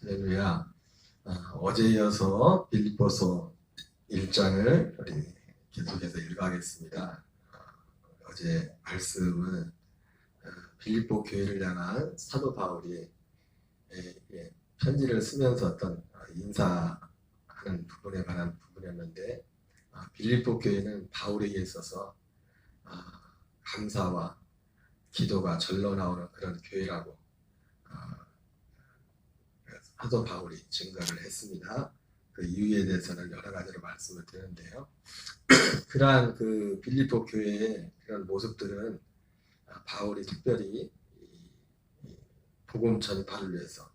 할렐루야. 어제 이어서 빌립보서 1장을 우리 계속해서 읽어가겠습니다. 어제 말씀은 빌립보 교회를 향한 사도 바울이 편지를 쓰면서 어떤 인사하는 부분에 관한 부분이었는데, 빌립보 교회는 바울에게 있어서 감사와 기도가 절로 나오는 그런 교회라고 사도 바울이 증거를 했습니다. 그 이유에 대해서는 여러 가지로 말씀을 드렸는데요. 그러한 그 빌립보 교회의 그런 모습들은 바울이 특별히 복음 전파를 위해서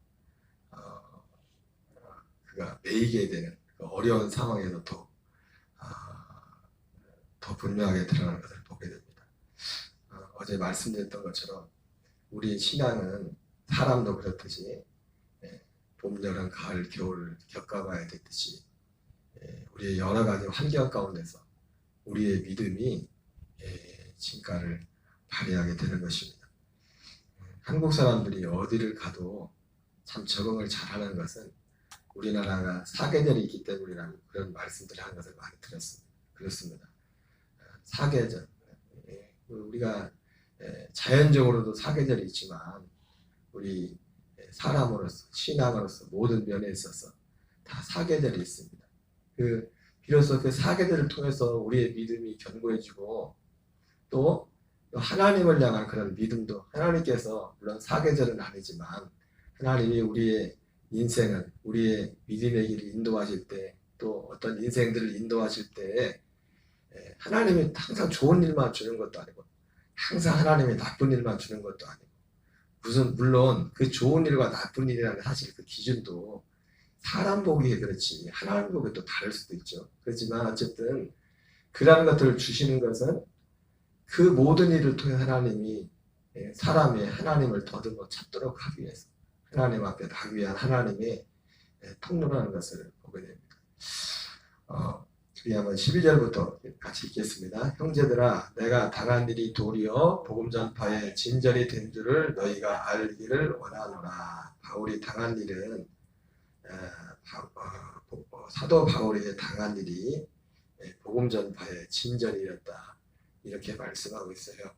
그가 매이게 되는 그 어려운 상황에서 더 분명하게 드러나는 것을 보게 됩니다. 어제 말씀드렸던 것처럼 우리 신앙은 사람도 그렇듯이 봄, 여름, 가을, 겨울을 겪어봐야 됐듯이 우리의 여러 가지 환경 가운데서 우리의 믿음이 진가를 발휘하게 되는 것입니다. 한국 사람들이 어디를 가도 참 적응을 잘하는 것은 우리나라가 사계절이 있기 때문이라는 그런 말씀들을 하는 것을 많이 들었습니다. 그렇습니다. 사계절, 우리가 자연적으로도 사계절이 있지만 우리 사람으로서, 신앙으로서 모든 면에 있어서 다 사계절이 있습니다. 비로소 그 사계절을 통해서 우리의 믿음이 견고해지고 또 하나님을 향한 그런 믿음도 하나님께서 물론 사계절은 아니지만 하나님이 우리의 인생은 우리의 믿음의 길을 인도하실 때 또 어떤 인생들을 인도하실 때 하나님이 항상 좋은 일만 주는 것도 아니고 항상 하나님이 나쁜 일만 주는 것도 아니고 물론 그 좋은 일과 나쁜 일이라는 사실 그 기준도 사람 보기에 그렇지 하나님 보기에 또 다를 수도 있죠. 그렇지만 어쨌든 그러한 것들을 주시는 것은 그 모든 일을 통해 하나님이 사람이 하나님을 더듬어 찾도록 하기 위해서 하나님 앞에 가기 위한 하나님의 통로라는 것을 보게 됩니다. 우리 한번 12절부터 같이 읽겠습니다. 형제들아 내가 당한 일이 도리어 복음 전파에 진전이 된 줄을 너희가 알기를 원하노라. 바울이 당한 일은 사도 바울에게 당한 일이 복음 전파의 진전이었다. 이렇게 말씀하고 있어요.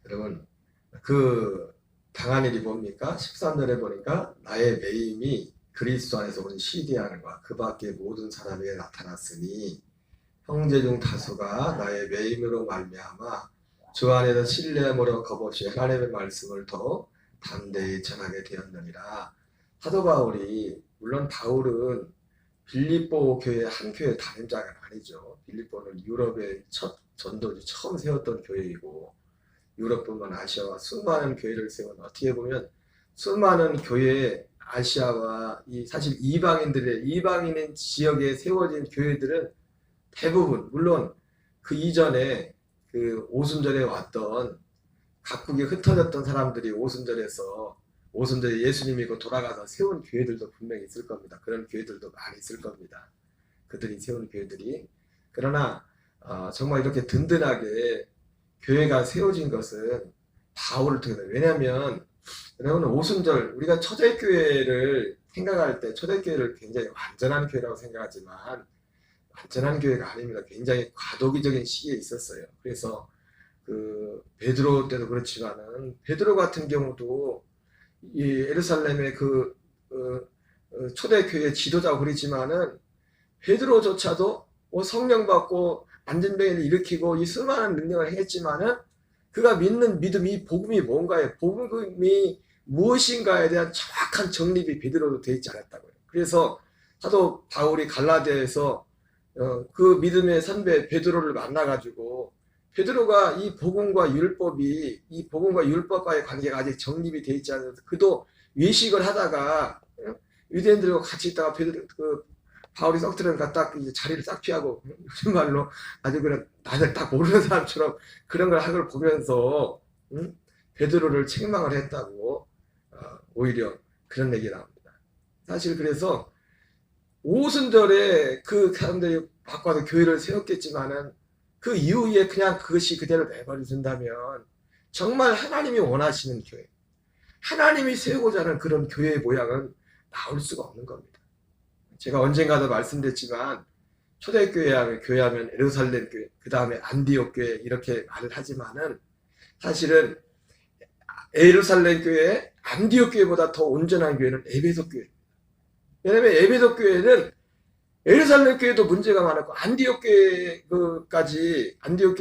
여러분 그 당한 일이 뭡니까? 13절에 보니까 나의 매임이 그리스도 안에서 온 시디아는과 그 밖의 모든 사람에게 나타났으니 형제 중 다수가 나의 매임으로 말미암아 주 안에서 신뢰함으로 겁없이 하나님의 말씀을 더 담대히 전하게 되었느니라. 사도 바울이 물론 바울은 빌립보 교회 한 교회 담임자가 아니죠. 빌립보는 유럽의 첫 전도지 처음 세웠던 교회이고 유럽뿐만 아시아와 수많은 교회를 세운 어떻게 보면 수많은 교회에 아시아와 사실 이방인의 지역에 세워진 교회들은 대부분 물론 그 이전에 그 오순절에 왔던 각국에 흩어졌던 사람들이 오순절에 예수님 믿고 돌아가서 세운 교회들도 분명히 있을 겁니다. 그런 교회들도 많이 있을 겁니다. 그들이 세운 교회들이. 그러나 정말 이렇게 든든하게 교회가 세워진 것은 바울을 통해서. 왜냐하면 여러분 오순절 우리가 초대교회를 생각할 때 초대교회를 굉장히 완전한 교회라고 생각하지만 완전한 교회가 아닙니다. 굉장히 과도기적인 시기에 있었어요. 그래서 그 베드로 때도 그렇지만은 베드로 같은 경우도 이 예루살렘의 초대교회 지도자고 그랬지만은 베드로조차도 성령 받고 안전병을 일으키고 이 수많은 능력을 했지만은 그가 믿는 믿음이 복음이 뭔가에 복음이 무엇인가에 대한 정확한 정립이 베드로도 되어 있지 않았다고요. 그래서 사도 바울이 갈라디아에서 그 믿음의 선배 베드로를 만나가지고 베드로가 이 복음과 율법과의 관계가 아직 정립이 되어 있지 않아서 그도 외식을 하다가 유대인들과 같이 있다가 바울이 썩들으니까 딱 이제 자리를 싹 피하고 요즘 말로 아주 그냥 나를 딱 모르는 사람처럼 그런 걸 하는 걸 보면서 베드로를 책망을 했다고 오히려 그런 얘기 나옵니다. 사실 그래서 오순절에 그 사람들이 바꿔서 교회를 세웠겠지만은 그 이후에 그냥 그것이 그대로 내버려둔다면 정말 하나님이 원하시는 교회 하나님이 세우고자 하는 그런 교회의 모양은 나올 수가 없는 겁니다. 제가 언젠가도 말씀드렸지만 교회하면 예루살렘 교회, 그 다음에 안디옥 교회 이렇게 말을 하지만은 사실은 예루살렘 교회, 안디옥 교회보다 더 온전한 교회는 에베소 교회입니다. 왜냐하면 에베소 교회는 예루살렘 교회도 문제가 많았고 안디옥 교회까지 안디옥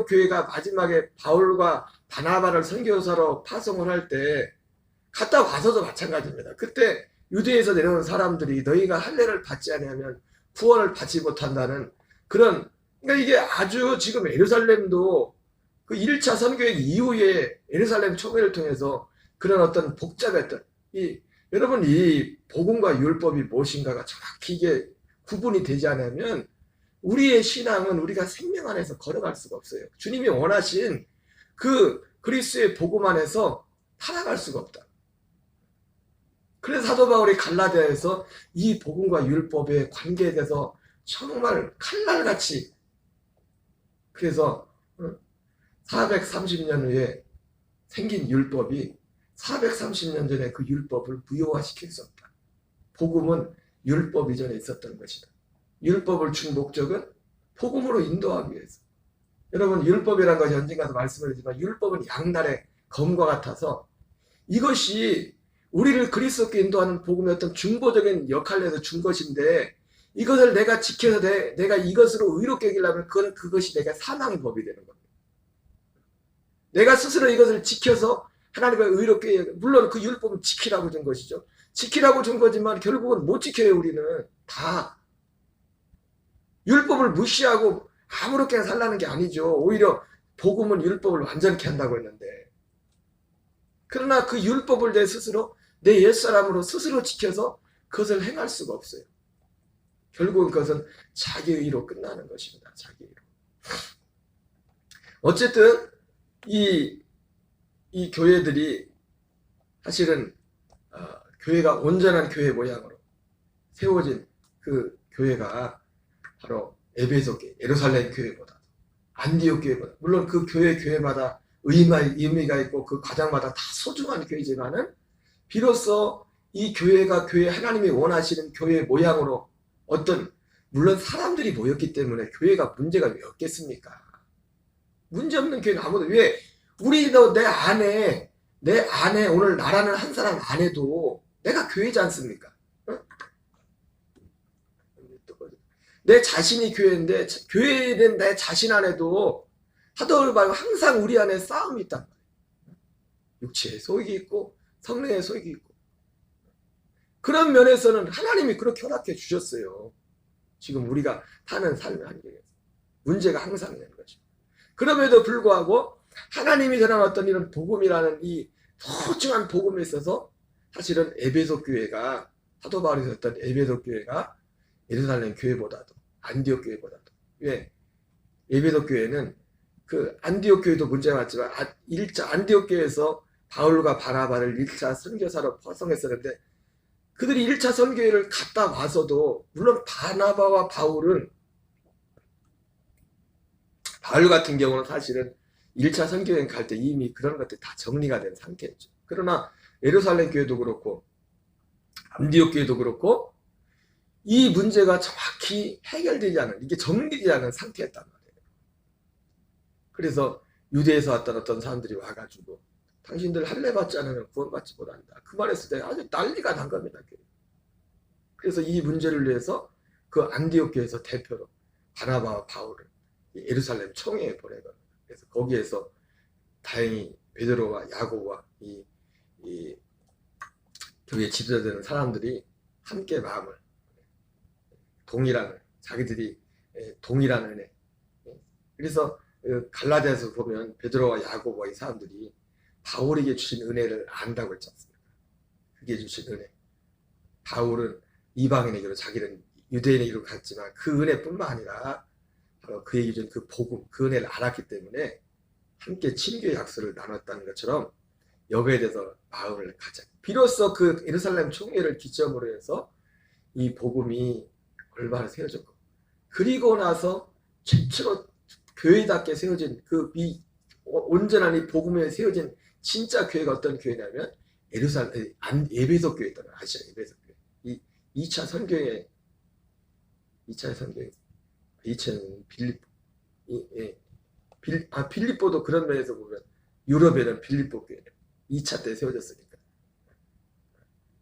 교회가 마지막에 바울과 바나바를 선교사로 파송을 할 때 갔다 와서도 마찬가지입니다. 그때 유대에서 내려온 사람들이 너희가 할례를 받지 않으면 구원을 받지 못한다는 그런, 그러니까 이게 아주 지금 예루살렘도 그 1차 선교행 이후에 예루살렘 총회를 통해서 그런 어떤 복잡했던 여러분 이 복음과 율법이 무엇인가가 정확히 이게 구분이 되지 않으면 우리의 신앙은 우리가 생명 안에서 걸어갈 수가 없어요. 주님이 원하신 그 그리스도의 복음 안에서 살아갈 수가 없다. 그래서 사도 바울이 갈라디아에서 이 복음과 율법의 관계에 대해서 정말 칼날같이, 그래서 430년 후에 생긴 율법이 430년 전에 그 율법을 무효화시킬 수 없다. 복음은 율법 이전에 있었던 것이다. 율법을 준 목적은 복음으로 인도하기 위해서. 여러분 율법이라는 것이 언젠가도 말씀을 드리지만 율법은 양날의 검과 같아서 이것이 우리를 그리스도께 인도하는 복음의 어떤 중보적인 역할을 해서 준 것인데 이것을 내가 지켜서 내가 이것으로 의롭게 여기려면 그것이 내가 사망의 법이 되는 겁니다. 내가 스스로 이것을 지켜서 하나님의 의롭게, 물론 그 율법은 지키라고 준 것이죠. 지키라고 준 거지만 결국은 못 지켜요. 우리는 다 율법을 무시하고 아무렇게나 살라는 게 아니죠. 오히려 복음은 율법을 완전케 한다고 했는데, 그러나 그 율법을 내 스스로 내 옛사람으로 스스로 지켜서 그것을 행할 수가 없어요. 결국은 그것은 자기의로 끝나는 것입니다. 자기의로. 어쨌든 이 교회들이 사실은 교회가 온전한 교회 모양으로 세워진 그 교회가 바로 에베소 교회, 예루살렘 교회보다, 안디옥 교회보다, 물론 그 교회마다 의미가 있고 그 과정마다 다 소중한 교회지만은 비로소 이 교회가 하나님이 원하시는 교회 모양으로 물론 사람들이 모였기 때문에 교회가 문제가 왜 없겠습니까? 문제없는 교회는 아무도, 왜? 우리도 내 안에 오늘 나라는 한 사람 안에도 내가 교회지 않습니까? 응? 내 자신이 교회인데 교회는 내 자신 안에도 하도 말고 항상 우리 안에 싸움이 있단 말이에요. 육체의 소욕이 있고 성령의 소욕이 있고, 그런 면에서는 하나님이 그렇게 허락해 주셨어요. 지금 우리가 사는 삶의 환경에서 문제가 항상 있는 거죠. 그럼에도 불구하고 하나님이 전한 어떤 이런 복음이라는 이 소중한 복음에 있어서 사실은 에베소 교회가, 사도 바울이 썼던 에베소 교회가 예루살렘 교회보다도 안디옥 교회보다도, 왜? 에베소 교회는 그 안디옥 교회도 문제가 많지만 1차 안디옥 교회에서 바울과 바나바를 1차 선교사로 파송했었는데 그들이 1차 선교회를 갔다 와서도, 물론 바나바와 바울 같은 경우는 사실은 1차 선교여행 갈 때 이미 그런 것들이 다 정리가 된 상태였죠. 그러나 예루살렘 교회도 그렇고 안디옥 교회도 그렇고 이 문제가 정확히 해결되지 않은, 이게 정리되지 않은 상태였단 말이에요. 그래서 유대에서 왔던 어떤 사람들이 와가지고 당신들 할례 받지 않으면 구원받지 못한다, 그 말했을 때 아주 난리가 난 겁니다. 그래서 이 문제를 위해서 그 안디옥 교회에서 대표로 바나바와 바울을 예루살렘 총회에 보내거든요. 그래서 거기에서 다행히 베드로와 야고보와 이 교회 지도자되는 사람들이 함께 마음을 자기들이 동일한 은혜. 그래서 갈라디아에서 보면 베드로와 야고보와 이 사람들이 바울에게 주신 은혜를 안다고 했지 않습니까? 그게 주신 은혜. 바울은 이방인에게로, 자기는 유대인에게로 갔지만 그 은혜뿐만 아니라 바로 그에게 준 그 복음, 그 은혜를 알았기 때문에 함께 친교의 약속을 나눴다는 것처럼 여기에 대해서 마음을 가져. 비로소 그 예루살렘 총회를 기점으로 해서 이 복음이 올바로 세워졌고, 그리고 나서 최초로 교회답게 세워진 온전한 이 복음에 세워진 진짜 교회가 어떤 교회냐면 에베소 교회 있잖아요. 아시죠? 에베소 교회. 이 2차 선교회 2차는 빌립보도 그런 면에서 보면 유럽에는 빌립보 교회 2차 때 세워졌으니까.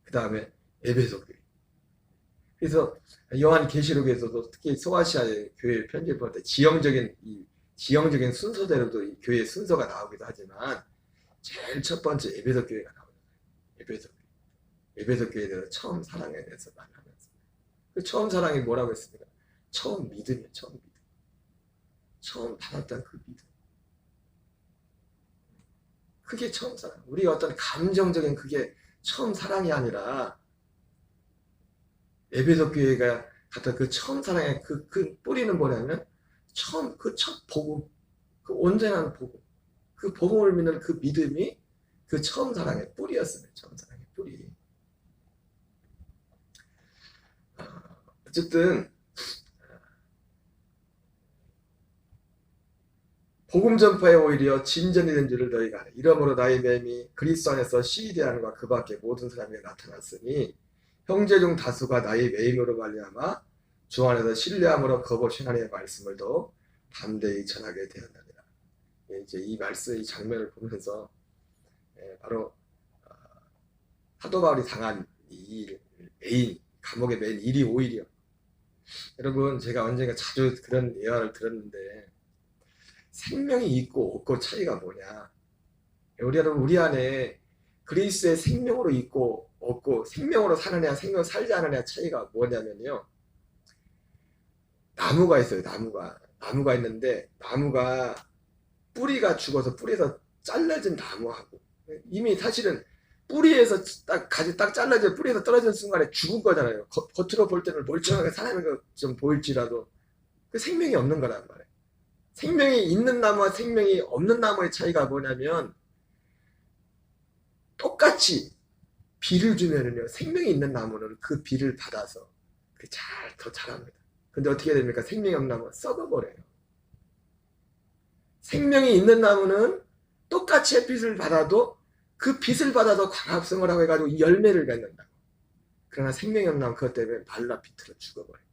그 다음에 에베소 교회. 그래서 요한 계시록에서도 특히 소아시아의 교회 편집을 볼 때 지형적인 순서대로도 이 교회 순서가 나오기도 하지만 제일 첫 번째 에베소 교회가 나오는 거예요. 에베소 교회에 대해서 처음 사랑에 대해서 말하면서 그 처음 사랑이 뭐라고 했습니까? 처음 믿음이에요. 처음 받았던 그 믿음. 그게 처음 사랑. 우리가 어떤 감정적인 그게 처음 사랑이 아니라 에베소 교회가 갖다 그 처음 사랑의 그 뿌리는 뭐냐면 그 첫 복음, 그 온전한 복음, 그 복음을 믿는 그 믿음이 그 처음 사랑의 뿌리였어요. 처음 사랑의 뿌리. 어쨌든 복음 전파에 오히려 진전이 된 줄을 너희가 아네. 이러므로 나의 맴이 그리스도 안에서 시위대하는과 그 밖에 모든 사람에게 나타났으니 형제 중 다수가 나의 매임으로 말미암아 주 안에서 신뢰함으로 거듭 하나님의 말씀을 더 담대히 전하게 되었느니라. 이제 이 말씀, 이 장면을 보면서 바로 사도 바울이 당한 이 매임, 감옥에 매인 일이 오히려 여러분 제가 언젠가 자주 그런 예화를 들었는데 생명이 있고 없고 차이가 뭐냐? 우리 안에 그리스도의 생명으로 있고 없고 생명으로 사느냐 생명으로 살지 않느냐 차이가 뭐냐면요. 나무가 있어요. 나무가 있는데 나무가 뿌리가 죽어서 뿌리에서 잘라진 나무하고 이미 사실은 뿌리에서 가지 딱 잘라져 뿌리에서 떨어진 순간에 죽은 거잖아요. 겉으로 볼 때는 멀쩡하게 살아있는 것 좀 보일지라도 그 생명이 없는 거란 말이에요. 생명이 있는 나무와 생명이 없는 나무의 차이가 뭐냐면 똑같이 비를 주면은요 생명이 있는 나무는 그 비를 받아서 더 자랍니다. 근데 어떻게 됩니까? 생명이 없는 나무는 썩어버려요. 생명이 있는 나무는 똑같이 햇빛을 받아도 그 빛을 받아서 광합성을 하고 해가지고 열매를 맺는다. 그러나 생명이 없는 나무 그것 때문에 말라 비틀어 죽어버려요.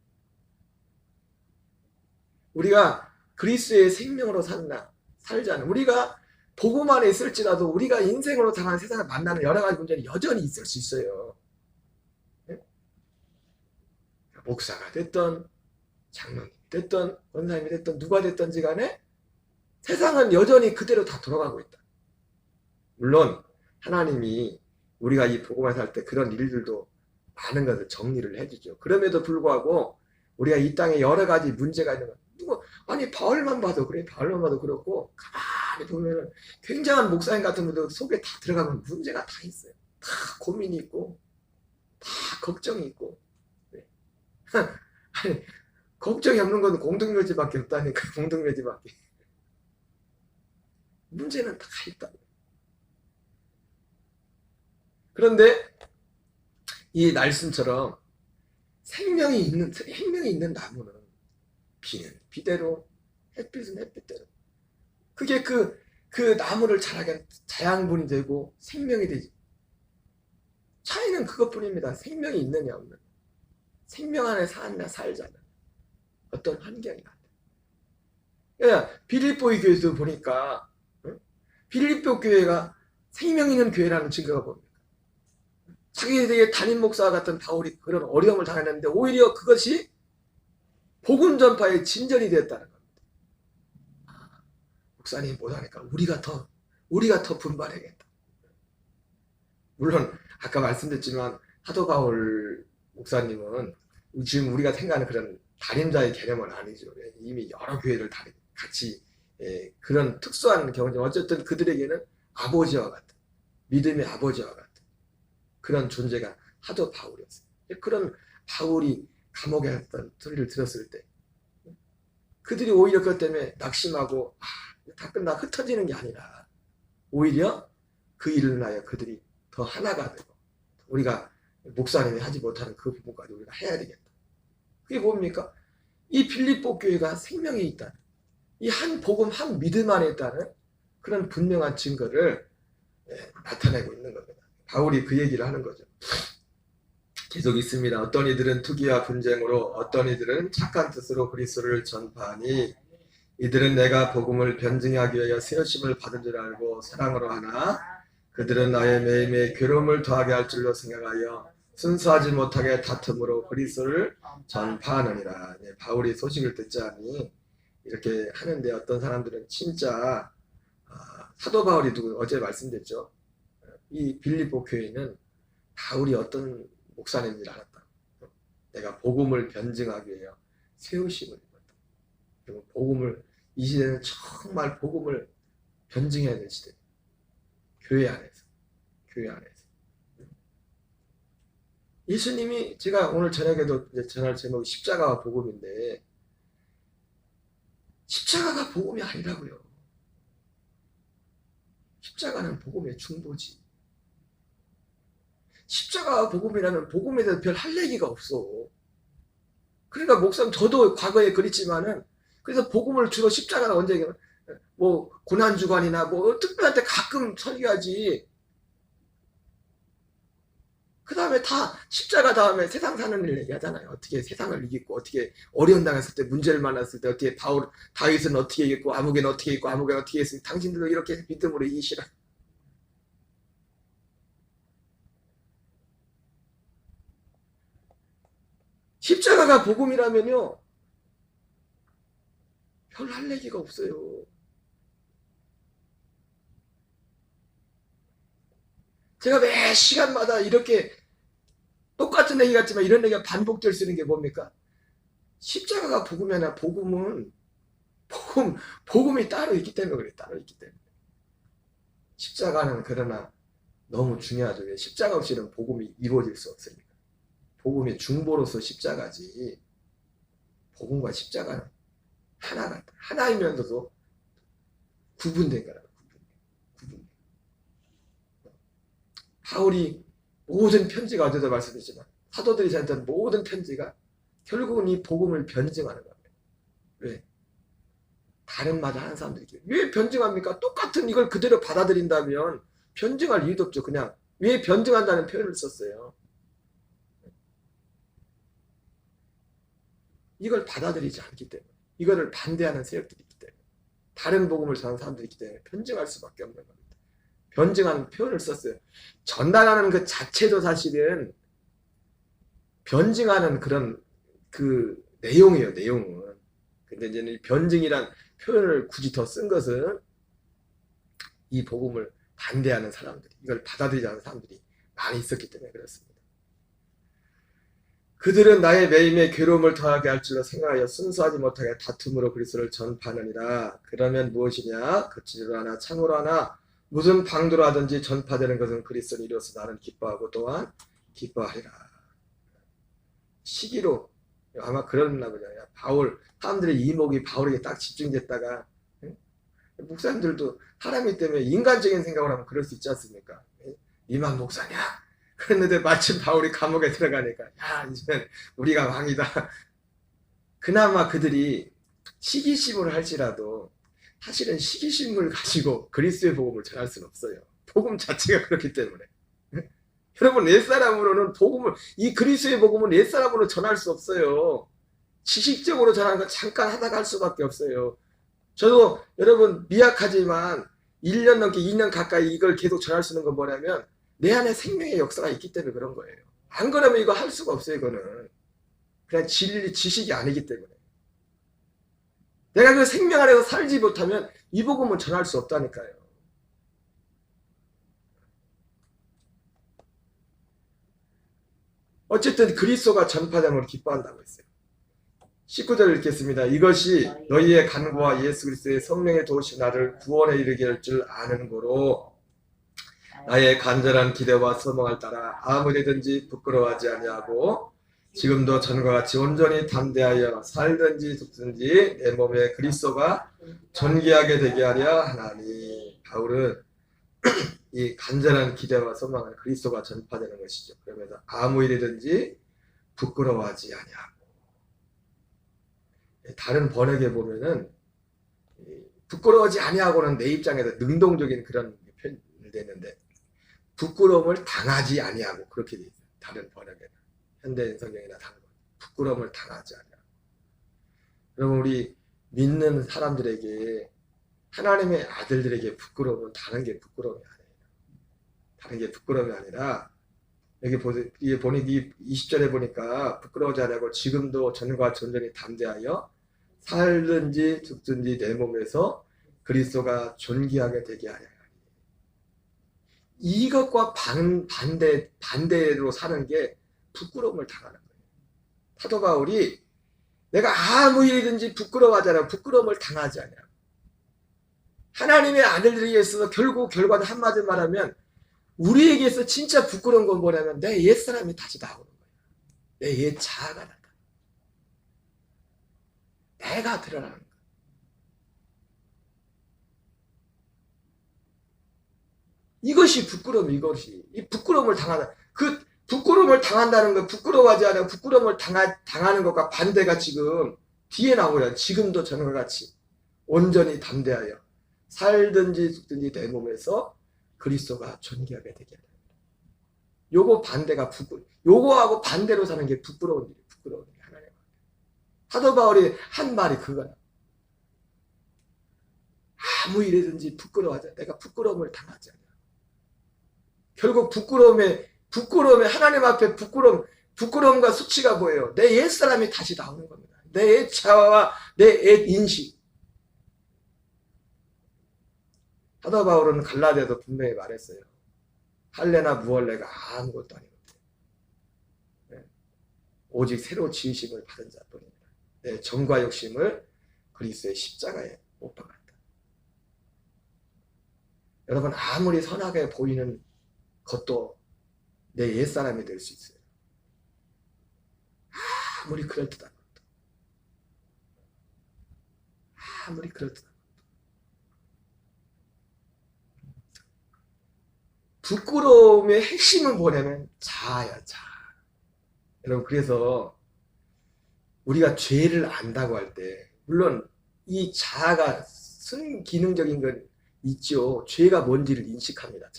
우리가 그리스도의 생명으로 살지 않는 우리가 복음 안에 있을지라도 우리가 인생으로 당하는 세상을 만나는 여러 가지 문제는 여전히 있을 수 있어요. 네? 목사가 됐던 장로님이 됐던 원사님이 됐던 누가 됐던지 간에 세상은 여전히 그대로 다 돌아가고 있다. 물론 하나님이 우리가 이 복음을 살 때 그런 일들도 많은 것을 정리를 해주죠. 그럼에도 불구하고 우리가 이 땅에 여러 가지 문제가 있는 것 아니 바울만 봐도 그래. 바울만 봐도 그렇고 가만히 보면은 굉장한 목사님 같은 분들 속에 다 들어가면 문제가 다 있어요. 다 고민이 있고 다 걱정이 있고 네. 아니 걱정이 없는 건 공동묘지밖에 없다니까. 공동묘지밖에. 문제는 다 있다. 그런데 이 말씀처럼 생명이 있는 나무는 비는 비대로 햇빛은 햇빛대로 그게 그 나무를 자라게 하는 자양분이 되고 생명이 되지. 차이는 그것뿐입니다. 생명이 있느냐 없느냐. 생명 안에 사느냐 살지 않느냐. 어떤 환경이 나냐. 빌립보의 교회도 보니까 빌립보 교회가 생명 있는 교회라는 증거가 뭡니까? 자기들에게 담임 목사와 같은 바울이 그런 어려움을 당했는데 오히려 그것이 복음 전파의 진전이 되었다는 겁니다. 목사님이 못하니까 우리가 더 분발해야겠다. 물론 아까 말씀드렸지만 사도 바울 목사님은 지금 우리가 생각하는 그런 담임자의 개념은 아니죠. 이미 여러 교회를 같이 그런 특수한 경우는 어쨌든 그들에게는 아버지와 같은 믿음의 아버지와 같은 그런 존재가 사도 바울이었어요. 그런 바울이 감옥에 했던 소리를 들었을 때 그들이 오히려 그것 때문에 낙심하고 다 끝나 흩어지는 게 아니라 오히려 그 일을 인하여 그들이 더 하나가 되고 우리가 목사님이 하지 못하는 그 부분까지 우리가 해야 되겠다. 그게 뭡니까? 이 빌립보 교회가 생명이 있다는 이 한 복음 한 믿음 안에 있다는 그런 분명한 증거를 나타내고 있는 겁니다. 바울이 그 얘기를 하는 거죠. 계속 있습니다. 어떤 이들은 투기와 분쟁으로, 어떤 이들은 착한 뜻으로 그리스도를 전파하니 이들은 내가 복음을 변증하기 위하여 세우심을 받은 줄 알고 사랑으로 하나 그들은 나의 매일매일 괴로움을 더하게 할 줄로 생각하여 순수하지 못하게 다툼으로 그리스도를 전파하느니라. 바울이 소식을 듣자니 이렇게 하는데 어떤 사람들은 진짜 사도 바울이 어제 말씀드렸죠. 이 빌립보 교회는 바울이 어떤 목사님인지 알았다. 내가 복음을 변증하기 위하여 세우심을 입었다. 그리고 복음을 이 시대는 정말 복음을 변증해야 될 시대. 교회 안에서. 예수님이 제가 오늘 저녁에도 전할 제목이 십자가와 복음인데 십자가가 복음이 아니라고요. 십자가는 복음의 중보지. 십자가와 복음이라면 복음에 대해서 별 할 얘기가 없어. 그러니까 목사님 저도 과거에 그랬지만은 그래서 복음을 주로 십자가가 언제 뭐 고난주간이나 뭐 특별할 때 가끔 설교하지. 그 다음에 다 십자가 다음에 세상 사는 일 얘기하잖아요. 어떻게 세상을 이겼고 어떻게 어려운 당했을 때 문제를 만났을 때 어떻게 다윗은 어떻게 이겼고 아무개는 어떻게 이겼고 아무개는 어떻게 했으니 당신들도 이렇게 믿음으로 이기시라. 십자가가 복음이라면요 별 할 얘기가 없어요. 제가 매 시간마다 이렇게 똑같은 얘기 같지만 이런 얘기가 반복될 수 있는 게 뭡니까? 십자가가 복음이나 복음이 따로 있기 때문에 그래. 따로 있기 때문에. 십자가는 그러나 너무 중요하죠. 왜? 십자가 없이는 복음이 이루어질 수 없으니까. 복음이 중보로서 십자가지. 복음과 십자가는 하나이면서도 구분된 거라고. 구분. 바울이 모든 편지가 어제도 말씀드렸지만 사도들이 전했던 모든 편지가 결국은 이 복음을 변증하는 겁니다. 왜? 다른 말을 하는 사람들이 왜 변증합니까? 똑같은 이걸 그대로 받아들인다면 변증할 이유도 없죠. 그냥 왜 변증한다는 표현을 썼어요. 이걸 받아들이지 않기 때문에 이거를 반대하는 세력들이 있기 때문에 다른 복음을 전하는 사람들이 있기 때문에 변증할 수밖에 없는 겁니다. 변증하는 표현을 썼어요. 전달하는 그 자체도 사실은 변증하는 그런 그 내용이에요. 내용은. 근데 이제 이 변증이란 표현을 굳이 더 쓴 것은 이 복음을 반대하는 사람들이 이걸 받아들이지 않는 사람들이 많이 있었기 때문에 그렇습니다. 그들은 나의 매임에 괴로움을 더하게 할 줄로 생각하여 순수하지 못하게 다툼으로 그리스도를 전파하느니라. 그러면 무엇이냐? 거칠로 하나 창으로 하나 무슨 방도로 하든지 전파되는 것은 그리스도를 이루어서 나는 기뻐하고 또한 기뻐하리라. 시기로 아마 그랬나 보냐. 사람들의 이목이 바울에게 딱 집중됐다가 목사님들도 사람이기 때문에 인간적인 생각을 하면 그럴 수 있지 않습니까? 이만 목사냐? 그랬는데 마침 바울이 감옥에 들어가니까 야 이제는 우리가 왕이다. 그나마 그들이 시기심을 할지라도 사실은 시기심을 가지고 그리스도의 복음을 전할 수는 없어요. 복음 자체가 그렇기 때문에. 여러분 옛사람으로는 이 그리스도의 복음은 옛사람으로 전할 수 없어요. 지식적으로 전하는 거 잠깐 하다가 할 수밖에 없어요. 저도 여러분 미약하지만 1년 넘게 2년 가까이 이걸 계속 전할 수 있는 건 뭐냐면 내 안에 생명의 역사가 있기 때문에 그런 거예요. 안 그러면 이거 할 수가 없어요. 이거는 그냥 지식이 아니기 때문에. 내가 그 생명 안에서 살지 못하면 이 복음은 전할 수 없다니까요. 어쨌든 그리스도가 전파됨으로 기뻐한다고 했어요. 19절 읽겠습니다. 이것이 너희의 간구와 예수 그리스도의 성령의 도우시 나를 구원에 이르게 할 줄 아는 거로 나의 간절한 기대와 소망을 따라 아무데든지 부끄러워하지 아니하고 지금도 전과 같이 온전히 담대하여 살든지 죽든지 내 몸에 그리스도가 존귀하게 되게 하려 하나니. 바울은 이 간절한 기대와 소망은 그리스도가 전파되는 것이죠. 그러면서 아무 일이든지 부끄러워하지 아니하고. 다른 번역에 보면은 부끄러워하지 아니하고는 내 입장에서 능동적인 그런 표현을 돼 있는데 부끄러움을 당하지 아니하고 그렇게 돼 있어요. 다른 번역에는 현대인 성경이나 다른 거 부끄러움을 당하지 아니하고. 여러분 우리 믿는 사람들에게 하나님의 아들들에게 부끄러움은 다른 게 부끄러움이 아니에요. 다른 게 부끄러움이 아니라 여기 보니 20절에 보니까 부끄러워하지 않고 지금도 전과 전전히 담대하여 살든지 죽든지 내 몸에서 그리스도가 존귀하게 되게 하려 하니. 이것과 반대로 사는 게 부끄러움을 당하는 거예요. 사도 바울이 내가 아무 일이든지 부끄러워하잖아요. 부끄러움을 당하지 않아요. 하나님의 아들들에게 있어서 결국 결과는 한마디 말하면 우리에게 있어 진짜 부끄러운 건 뭐냐면 내 옛사람이 다시 나오는 거예요. 내 옛 자아가 나타. 내가 드러나는 거예요. 이것이 부끄러움, 이것이. 이 부끄러움을 당하다. 그 부끄러움을 당한다는 거, 부끄러워하지 않아요. 부끄러움을 당하는 것과 반대가 지금 뒤에 나오려요. 지금도 전과 같이 온전히 담대하여 살든지 죽든지 내 몸에서 그리스도가 존귀하게 되게 하라. 요거 반대가 요거하고 반대로 사는 게 부끄러운 일이에요. 부끄러운 일. 하나님. 사도 바울이 한 말이 그거야. 아무 일이든지 부끄러워하자. 내가 부끄러움을 당하지 않아. 결국 부끄러움에 하나님 앞에 부끄러움과 수치가 뭐예요? 내 옛사람이 다시 나오는 겁니다. 내 옛 자아와 내 옛 인식. 사도 바울은 갈라디아도 분명히 말했어요. 할례나 무할례가 아무것도 아니거든요. 네. 오직 새로 지으심을 받은 자뿐입니다. 내 정과 욕심을 그리스도의 십자가에 못 박았다. 여러분 아무리 선하게 보이는 것도 내 옛사람이 될 수 있어요. 아무리 그럴듯한 것도. 아무리 그럴듯한 것도. 부끄러움의 핵심은 뭐냐면 자아야, 자아. 여러분 그래서 우리가 죄를 안다고 할 때 물론 이 자아가 순기능적인 건 있죠. 죄가 뭔지를 인식합니다.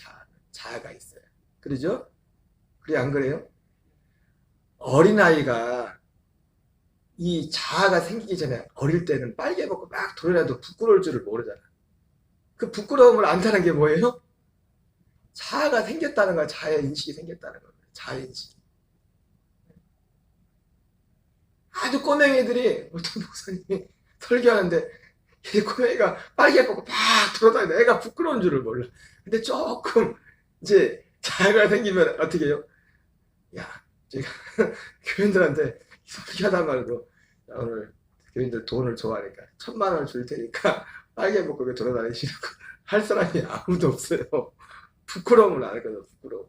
자아가 있어요. 그러죠? 그래 안 그래요? 어린아이가 이 자아가 생기기 전에 어릴 때는 빨개 먹고 막 돌아다녀도 부끄러울 줄을 모르잖아. 그 부끄러움을 안다는 게 뭐예요? 자아가 생겼다는 거야. 자아의 인식이 생겼다는 거야. 자아의 인식이. 아주 꼬맹이들이 어떤 목사님이 설교하는데 이 꼬맹이가 빨개 먹고 막 돌아다니는데 애가 부끄러운 줄을 몰라. 근데 조금 이제 자아가 생기면 어떻게 해요? 야, 제가 교인들한테 설교하다 말고 오늘 교인들 돈을 좋아하니까 1,000만 원 줄 테니까 빨개 먹고 돌아다니시라고 할 사람이 아무도 없어요. 부끄러움을 안 하거든. 부끄러움.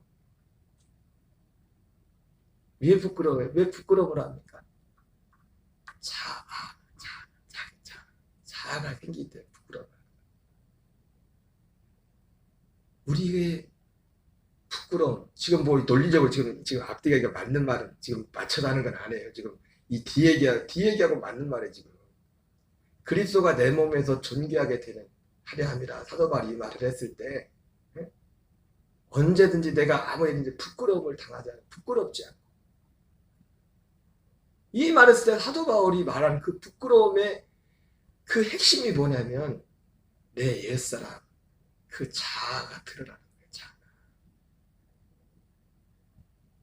왜 부끄러워요? 왜 부끄러움을 합니까? 자아가 생기기 때문에 부끄러워요. 우리의 부끄러움, 지금 뭐 논리적으로 지금 앞뒤가 이게 맞는 말은 지금 맞춰서 하는 건 아니에요. 지금 이 뒤얘기하고 맞는 말이에요. 지금 그리스도가 내 몸에서 존귀하게 되는 하려 함이라 사도 바울이 이 말을 했을 때 언제든지 내가 아무리든지 부끄러움을 당하지 않아. 부끄럽지 않고. 이 말을 했을 때 사도 바울이 말한 그 부끄러움의 그 핵심이 뭐냐면 내 옛사람, 그 자아가 드러나는 거예요. 자아가.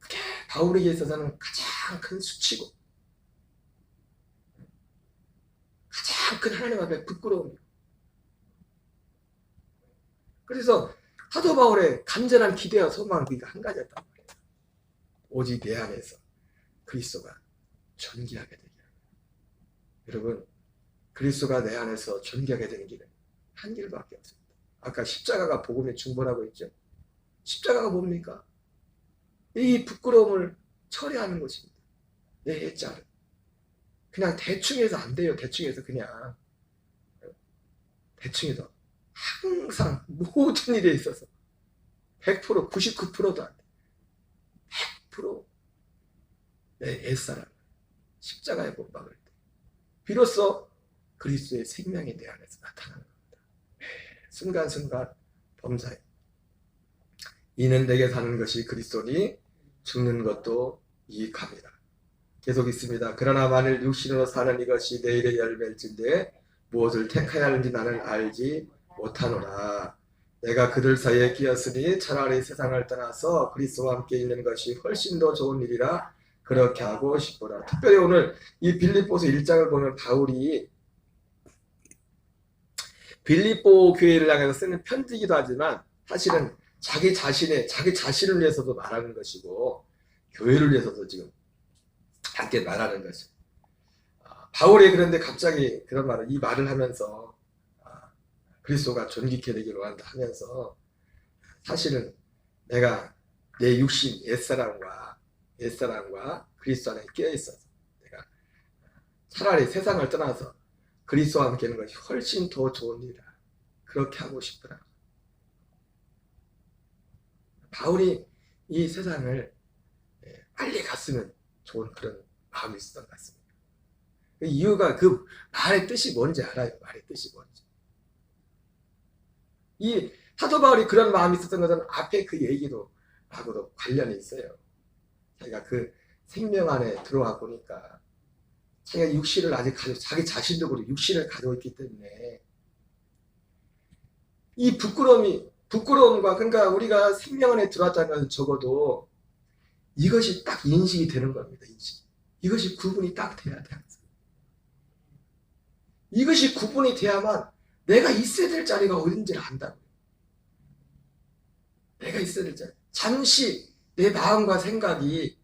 그게 바울에게 있어서는 가장 큰 수치고 가장 큰 하나님 앞에 부끄러움이에요. 그래서 사도 바울의 간절한 기대와 소망은 그게 한 가지였단 말이에요. 오직 내 안에서 그리스도가 존귀하게 되게 하는 거예요. 여러분 그리스도가 내 안에서 존귀하게 되는 길은 한 길밖에 없습니다. 아까 십자가가 복음의 중보라고 했죠. 십자가가 뭡니까? 이 부끄러움을 처리하는 것입니다. 내 옛자를. 그냥 대충 해서 안 돼요. 대충 해서 그냥. 대충 해서. 항상 모든 일에 있어서 100%, 99%도 안 돼. 100% 내 옛사람 십자가에 못 박을 때 비로소 그리스도의 생명이 내 안에서 나타나는 겁니다. 순간순간 범사에 이는 내게 사는 것이 그리스도니 죽는 것도 이익합니다. 계속 있습니다. 그러나 만일 육신으로 사는 이것이 내일의 열매일진데 무엇을 택하야 하는지 나는 알지 못하노라. 내가 그들 사이에 끼었으니 차라리 세상을 떠나서 그리스도와 함께 있는 것이 훨씬 더 좋은 일이라 그렇게 하고 싶구나. 특별히 오늘 이 빌립보서 1장을 보면 바울이 빌립보 교회를 향해서 쓰는 편지이기도 하지만 사실은 자기 자신을 위해서도 말하는 것이고 교회를 위해서도 지금 함께 말하는 것이. 바울이 그런데 갑자기 그런 이 말을 하면서 그리스도가 존귀케 되기를 원한다 하면서 사실은 내가 내 육신 옛사람과 그리스도 안에 끼어 있어서 내가 차라리 세상을 떠나서 그리스도와 함께 있는 것이 훨씬 더 좋은 일이라 그렇게 하고 싶더라. 바울이 이 세상을 빨리 갔으면 좋은 그런 마음이 있었던 것 같습니다. 그 이유가 그 말의 뜻이 뭔지 알아요. 말의 뜻이 뭔지. 이 사도 바울이 그런 마음이 있었던 것은 앞에 그 얘기도 하고도 관련이 있어요. 자기가 그 생명 안에 들어와 보니까 자기가 육신을 아직 자기 자신도 그렇고 육신을 가지고 있기 때문에 이 부끄러움과 그러니까 우리가 생명 안에 들어왔다면 적어도 이것이 딱 인식이 되는 겁니다. 이것이 구분이 딱 돼야 돼. 이것이 구분이 돼야만 내가 있어야 될 자리가 어딘지를 안다고요. 내가 있어야 될 자리. 잠시 내 마음과 생각이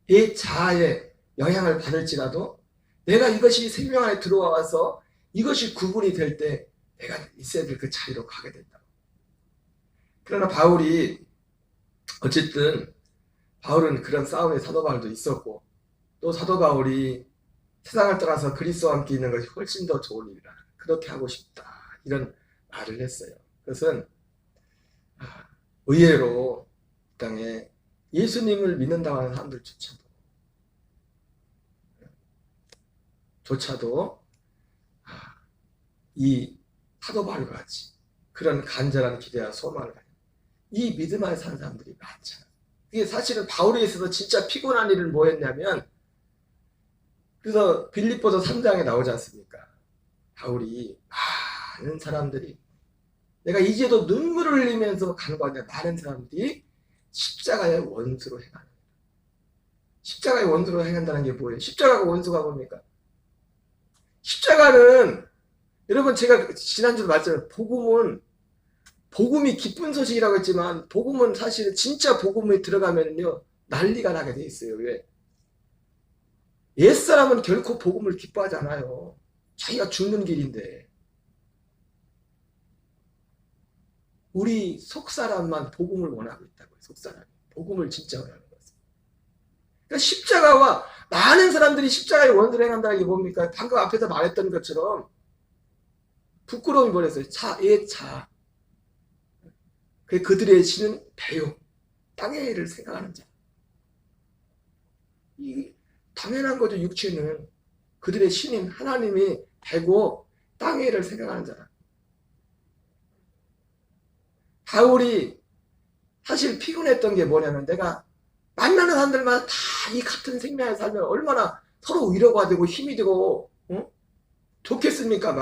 내 자아에 영향을 받을지라도 내가 이것이 생명 안에 들어와서 이것이 구분이 될 때 내가 있어야 될 그 자리로 가게 된다. 그러나 바울이 어쨌든 바울은 그런 싸움에 사도 바울도 있었고 또 사도 바울이 세상을 떠나서 그리스도와 함께 있는 것이 훨씬 더 좋은 일이라 그렇게 하고 싶다 이런 말을 했어요. 그것은 의외로 이 땅에 예수님을 믿는다고 하는 사람들조차도 이 사도 바울과 같이 그런 간절한 기대와 소망을 가진 이 믿음 안에 사는 사람들이 많잖아요. 이게 사실은 바울에 있어서 진짜 피곤한 일은 뭐였냐면 그래서 빌립보서 3장에 나오지 않습니까? 바울이 많은 사람들이 내가 이제도 눈물을 흘리면서 간구하는데 많은 사람들이 십자가의 원수로 행하는 거예요. 십자가의 원수로 행한다는 게 뭐예요? 십자가가 원수가 뭡니까? 십자가는 여러분 제가 지난주도 말했잖아요. 복음이 기쁜 소식이라고 했지만 복음은 사실은 진짜 복음에 들어가면요 난리가 나게 돼 있어요. 왜? 옛사람은 결코 복음을 기뻐하지 않아요. 자기가 죽는 길인데 우리 속사람만 복음을 원하고 있다고요. 속사람이 복음을 진짜 원하는 것은. 그러니까 십자가와 많은 사람들이 십자가의 원수를 행한다는 게 뭡니까? 방금 앞에서 말했던 것처럼 부끄러움이 뭐랬어요? 자. 그들의 신은 배요. 땅의 일을 생각하는 자. 이 당연한 거죠. 육체는 그들의 신인 하나님이 배고 땅의 일을 생각하는 자라. 바울이 사실 피곤했던 게 뭐냐면 내가 만나는 사람들마다 다 이 같은 생명에 살면 얼마나 서로 위로가 되고 힘이 되고 좋겠습니까?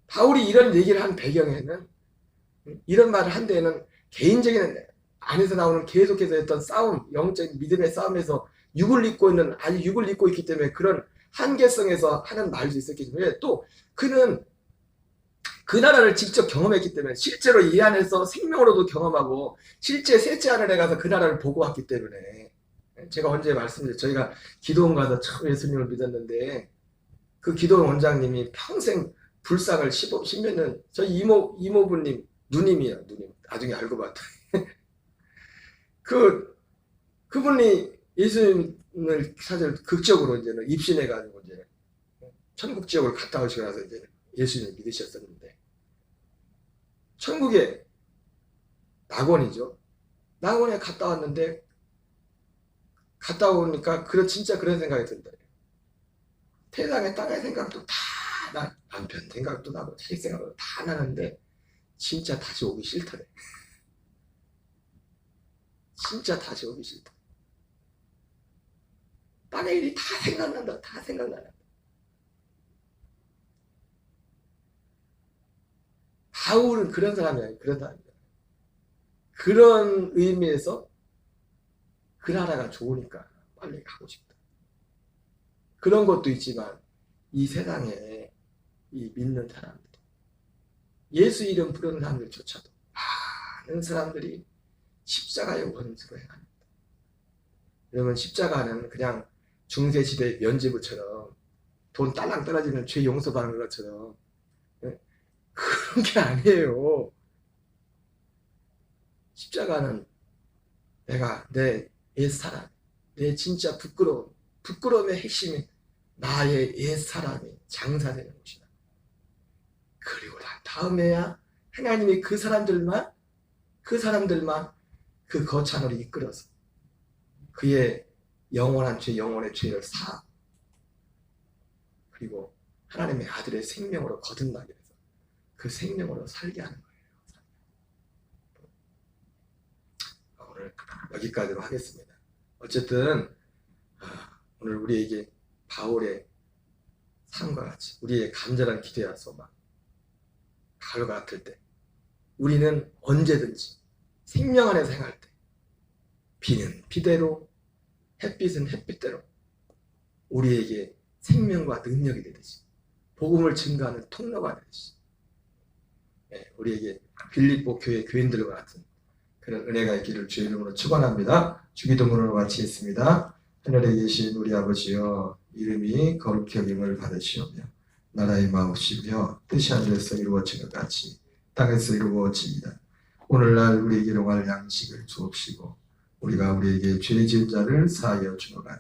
바울이 이런 얘기를 한 배경에는 이런 말을 한 데에는 개인적인 안에서 나오는 계속해서 했던 싸움, 영적인 믿음의 싸움에서 육을 입고 있기 때문에 그런 한계성에서 하는 말도 있었기 때문에 또 그는 그 나라를 직접 경험했기 때문에 실제로 이 안에서 생명으로도 경험하고 실제 셋째 하늘에 가서 그 나라를 보고 왔기 때문에 제가 언제 말씀드렸죠. 저희가 기도원 가서 처음 예수님을 믿었는데 그 기도원 원장님이 평생 불상을 10몇 년 저희 이모부님 누님이에요. 누님 나중에 알고 봤더니 그분이 예수님을 사실 극적으로 이제는 입신해가지고 이제 천국 지역을 갔다 오시고 나서 이제 예수님을 믿으셨었는데 천국에 낙원이죠. 낙원에 갔다 왔는데 갔다 오니까 진짜 그런 생각이 든다. 세상의 땅의 생각도 다 남편 생각도 나고 자식 생각도 다 나는데 진짜 다시 오기 싫더래. 진짜 다시 오기 싫다. 땅의 일이 다 생각난다. 다 생각난다. 바울은 그런 사람이 아니에요. 그런 사람이에요. 그런 의미에서 그 나라가 좋으니까 빨리 가고 싶다. 그런 것도 있지만 이 세상에 이 믿는 사람들, 예수 이름 부르는 사람들조차도 많은 사람들이 십자가의 원수로 행합니다. 여러분, 십자가는 그냥 중세시대 면죄부처럼 돈 딸랑 떨어지면 죄 용서받는 것처럼 그런 게 아니에요. 십자가는 내가 내 옛사람, 내 진짜 부끄러움의 핵심이 나의 옛사람이 장사되는 것이다. 그리고 난 다음에야 하나님이 그 사람들만 그 거창으로 이끌어서 그의 영원한 죄, 영원의 죄를 사, 그리고 하나님의 아들의 생명으로 거듭나게 해서 그 생명으로 살게 하는 거예요. 오늘 여기까지로 하겠습니다. 어쨌든 오늘 우리에게 바울의 삶과 같이 우리의 간절한 기도와 소망, 가을과 같을 때 우리는 언제든지 생명 안에서 행할 때 비는 비대로 햇빛은 햇빛대로 우리에게 생명과 능력이 되듯이 복음을 증거하는 통로가 되듯이 우리에게 빌립보 교회 교인들과 같은 그런 은혜가 있기를 주의 이름으로 축원합니다. 주기도문으로 마치겠습니다. 하늘에 계신 우리 아버지여, 이름이 거룩히 여김을 받으시오며 나라의 마옵시며 뜻이 하늘에서 이루어진 것 같이 땅에서 이루어집니다. 오늘날 우리에게 일용할 양식을 주옵시고 우리가 우리에게 죄 지은 자를 사하여 주노라.